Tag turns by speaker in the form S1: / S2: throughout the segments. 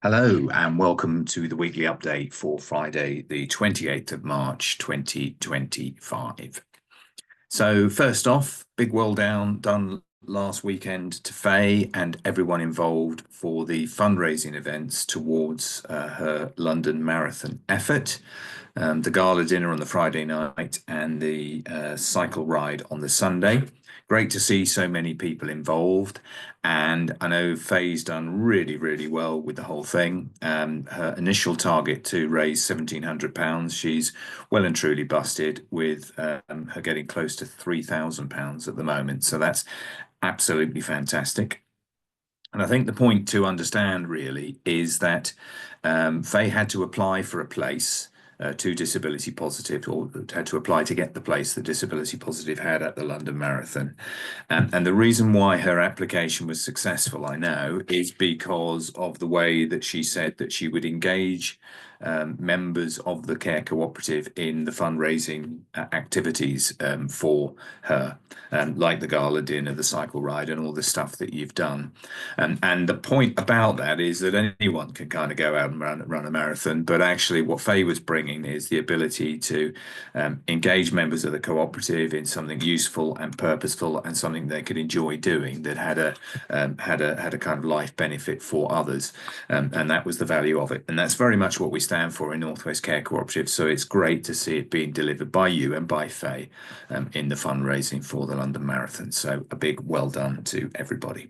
S1: Hello and welcome to the weekly update for Friday, the 28th of March, 2025. So first off, big done last weekend to Faye and everyone involved for the fundraising events towards her London Marathon effort. The gala dinner on the Friday night and the cycle ride on the Sunday. Great to see so many people involved. And I know Faye's done really, really well with the whole thing. Her initial target to raise £1,700, she's well and truly busted with her getting close to £3,000 at the moment. So that's absolutely fantastic. And I think the point to understand really is that Faye had to apply for a place to Disability Positive, or had to apply to get the place that Disability Positive had at the London Marathon. And the reason why her application was successful, I know, is because of the way that she said that she would engage members of the Care Cooperative in the fundraising activities for her, like the gala dinner, the cycle ride, and all the stuff that you've done. And the point about that is that anyone can kind of go out and run a marathon, but actually what Faye was bringing is the ability to engage members of the cooperative in something useful and purposeful and something they could enjoy doing that had a kind of life benefit for others, and that was the value of it. And that's very much what we stand for in Northwest Care Cooperative. So it's great to see it being delivered by you and by Faye in the fundraising for the London Marathon. So a big well done to everybody.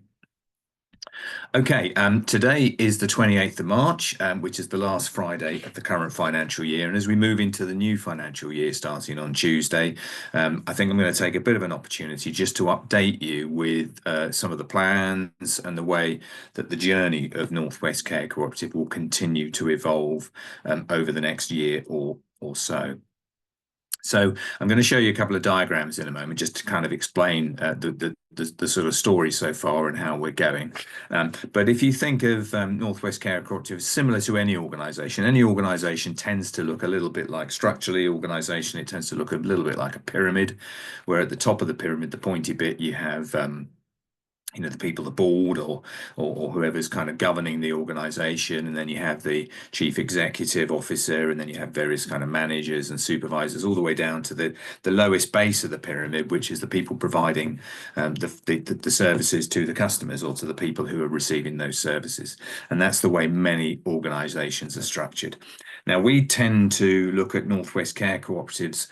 S1: Okay, today is the 28th of March, which is the last Friday of the current financial year. And as we move into the new financial year starting on Tuesday, I think I'm going to take a bit of an opportunity just to update you with some of the plans and the way that the journey of Northwest Care Cooperative will continue to evolve over the next year or so. So I'm going to show you a couple of diagrams in a moment just to kind of explain the sort of story so far and how we're going. But if you think of Northwest Care Cooperative similar to any organisation tends to look a little bit like structurally organisation. It tends to look a little bit like a pyramid, where at the top of the pyramid, the pointy bit, you have the people, the board or whoever's kind of governing the organization, and then you have the chief executive officer, and then you have various kind of managers and supervisors all the way down to the lowest base of the pyramid, which is the people providing the services to the customers or to the people who are receiving those services. And that's the way many organizations are structured. Now, we tend to look at Northwest Care Cooperatives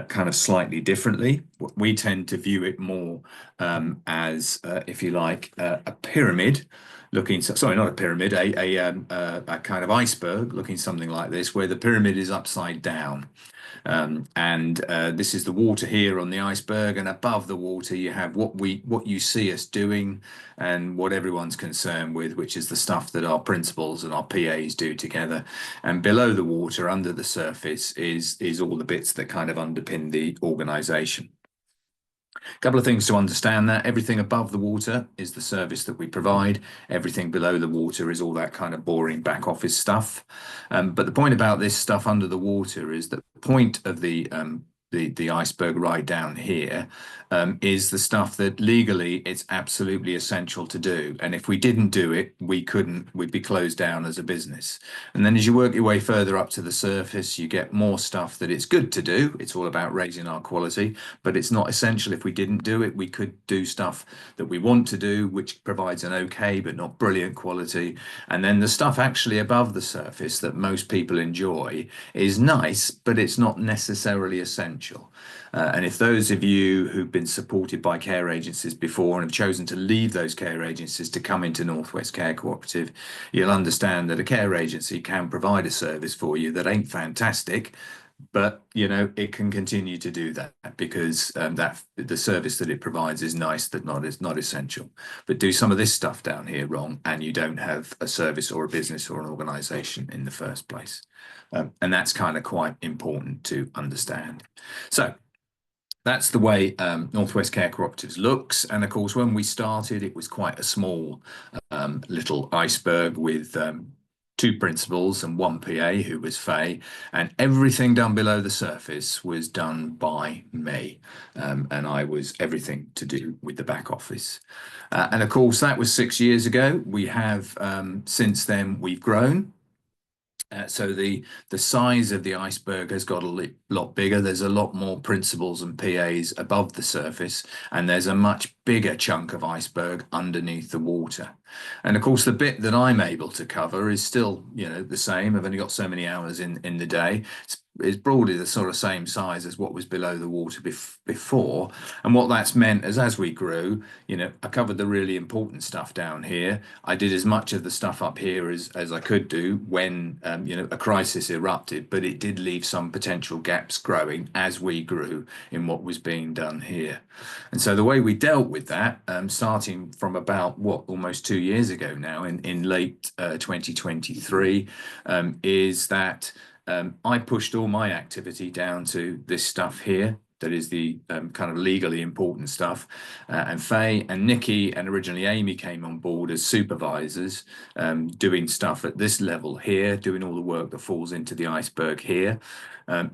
S1: kind of slightly differently. We tend to view it more as, if you like, a pyramid looking, sorry, not a pyramid, a kind of iceberg looking something like this, where the pyramid is upside down. And this is the water here on the iceberg, and above the water you have what you see us doing and what everyone's concerned with, which is the stuff that our principals and our PAs do together. And below the water, under the surface, is all the bits that kind of underpin the organization. A couple of things to understand: that everything above the water is the service that we provide. Everything below the water is all that kind of boring back office stuff. But the point about this stuff under the water is that the point of the iceberg right down here is the stuff that legally it's absolutely essential to do. And if we didn't do it, we'd be closed down as a business. And then as you work your way further up to the surface, you get more stuff that it's good to do. It's all about raising our quality, but it's not essential. If we didn't do it, we could do stuff that we want to do, which provides an okay, but not brilliant quality. And then the stuff actually above the surface that most people enjoy is nice, but it's not necessarily essential. And if those of you who've been supported by care agencies before and have chosen to leave those care agencies to come into Northwest Care Cooperative, you'll understand that a care agency can provide a service for you that ain't fantastic, but it can continue to do that because that the service that it provides is nice, that is not essential. But do some of this stuff down here wrong, and you don't have a service or a business or an organization in the first place. And that's kind of quite important to understand. So that's the way Northwest Care Cooperatives looks. And of course, when we started, it was quite a small little iceberg with two principals and one PA who was Faye, and everything done below the surface was done by me. And I was everything to do with the back office. And of course, that was 6 years ago. We have, since then, we've grown. So the size of the iceberg has got a lot bigger. There's a lot more principals and PAs above the surface, and there's a much bigger chunk of iceberg underneath the water. And of course, the bit that I'm able to cover is still, the same. I've only got so many hours in the day. It's broadly the sort of same size as what was below the water before. And what that's meant is as we grew, I covered the really important stuff down here. I did as much of the stuff up here as I could do when, a crisis erupted, but it did leave some potential gaps growing as we grew in what was being done here. And so the way we dealt with that, starting from about almost 2 years ago now in late 2023, is that I pushed all my activity down to this stuff here. That is the kind of legally important stuff. And Faye and Nikki and originally Amy came on board as supervisors, doing stuff at this level here, doing all the work that falls into the iceberg here.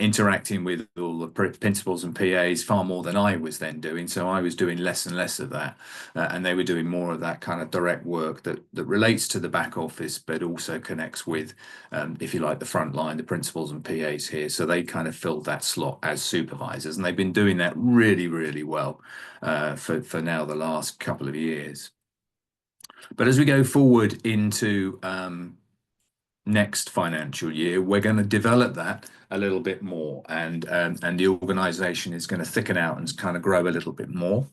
S1: Interacting with all the principals and PAs far more than I was then doing. So I was doing less and less of that. And they were doing more of that kind of direct work that relates to the back office, but also connects with, if you like, the front line, the principals and PAs here. So they kind of filled that slot as supervisors. And they've been doing that really, really well for now the last couple of years. But as we go forward into next financial year, we're going to develop that a little bit more, and the organisation is going to thicken out and kind of grow a little bit more.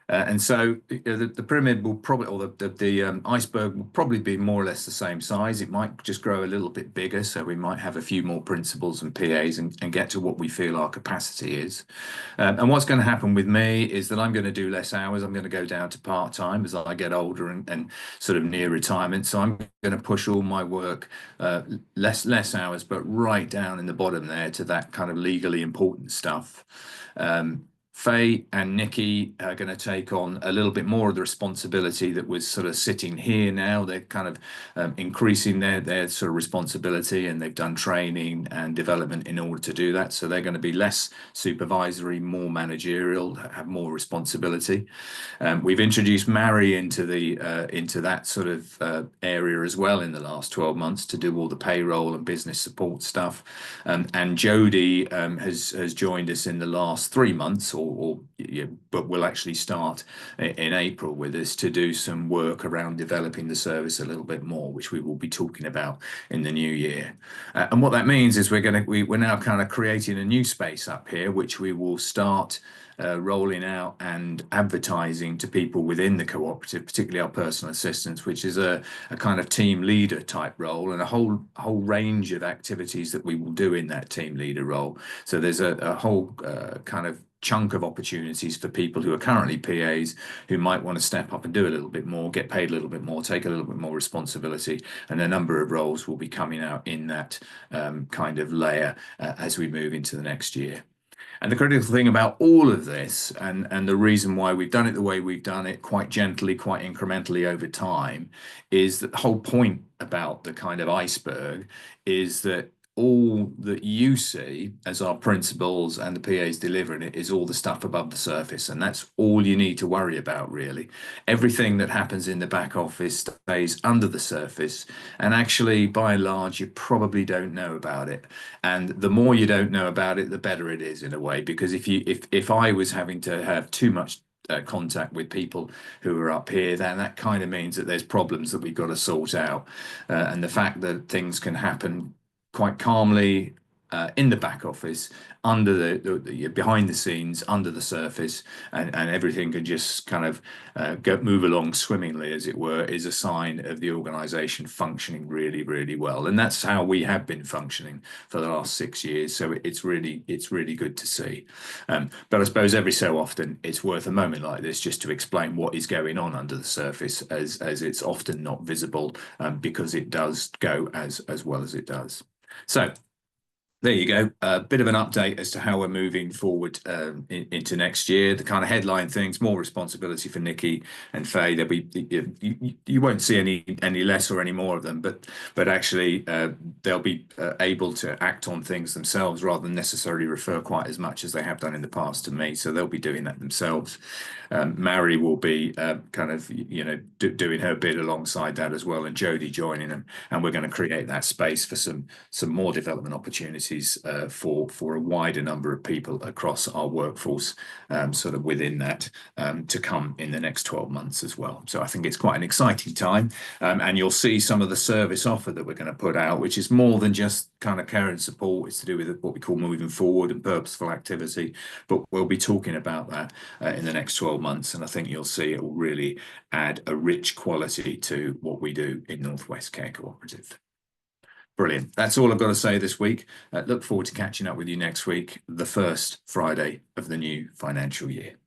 S1: And so the pyramid will probably, or the iceberg will probably be more or less the same size. It might just grow a little bit bigger. So we might have a few more principals and PAs and get to what we feel our capacity is. And what's going to happen with me is that I'm going to do less hours. I'm going to go down to part-time as I get older and sort of near retirement. So I'm going to push all my work, less hours, but right down in the bottom there to that kind of legally important stuff. Faye and Nikki are going to take on a little bit more of the responsibility that was sort of sitting here now. They're kind of increasing their sort of responsibility, and they've done training and development in order to do that. So they're going to be less supervisory, more managerial, have more responsibility. We've introduced Mary into that sort of area as well in the last 12 months to do all the payroll and business support stuff. And Jodie has joined us in the last 3 months, but will actually start in April with us to do some work around developing the service a little bit more, which we will be talking about in the new year. And what that means is we're now kind of creating a new space up here, which we will start rolling out and advertising to people within the cooperative, particularly our personal assistants, which is a kind of team leader type role, and a whole range of activities that we will do in that team leader role. So there's a whole kind of chunk of opportunities for people who are currently PAs who might want to step up and do a little bit more, get paid a little bit more, take a little bit more responsibility, and a number of roles will be coming out in that kind of layer as we move into the next year. And the critical thing about all of this, and the reason why we've done it the way we've done it, quite gently, quite incrementally over time, is that the whole point about the kind of iceberg is that all that you see as our principals and the PAs delivering it is all the stuff above the surface, and that's all you need to worry about, really. Everything that happens in the back office stays under the surface, and actually, by and large, you probably don't know about it. And the more you don't know about it, the better it is in a way, because if I was having to have too much contact with people who are up here, then that kind of means that there's problems that we've got to sort out. And the fact that things can happen quite calmly in the back office, under the behind the scenes, under the surface, and everything can just kind of move along swimmingly, as it were, is a sign of the organisation functioning really, really well. And that's how we have been functioning for the last 6 years. So it's really good to see. But I suppose every so often it's worth a moment like this just to explain what is going on under the surface, as it's often not visible, because it does go as well as it does. So There you go. A bit of an update as to how we're moving forward into next year. The kind of headline things: more responsibility for Nikki and Faye. There'll be you won't see any less or any more of them, but actually they'll be able to act on things themselves rather than necessarily refer quite as much as they have done in the past to me. So they'll be doing that themselves. Mary will be kind of doing her bit alongside that as well, and Jodie joining them, and we're going to create that space for some more development opportunities for a wider number of people across our workforce, sort of within that, to come in the next 12 months as well. So I think it's quite an exciting time, and you'll see some of the service offer that we're going to put out, which is more than just kind of care and support. It's to do with what we call moving forward and purposeful activity, but we'll be talking about that in the next 12 months, and I think you'll see it will really add a rich quality to what we do in Northwest Care Cooperative. Brilliant. That's all I've got to say this week. Look forward to catching up with you next week, the first Friday of the new financial year.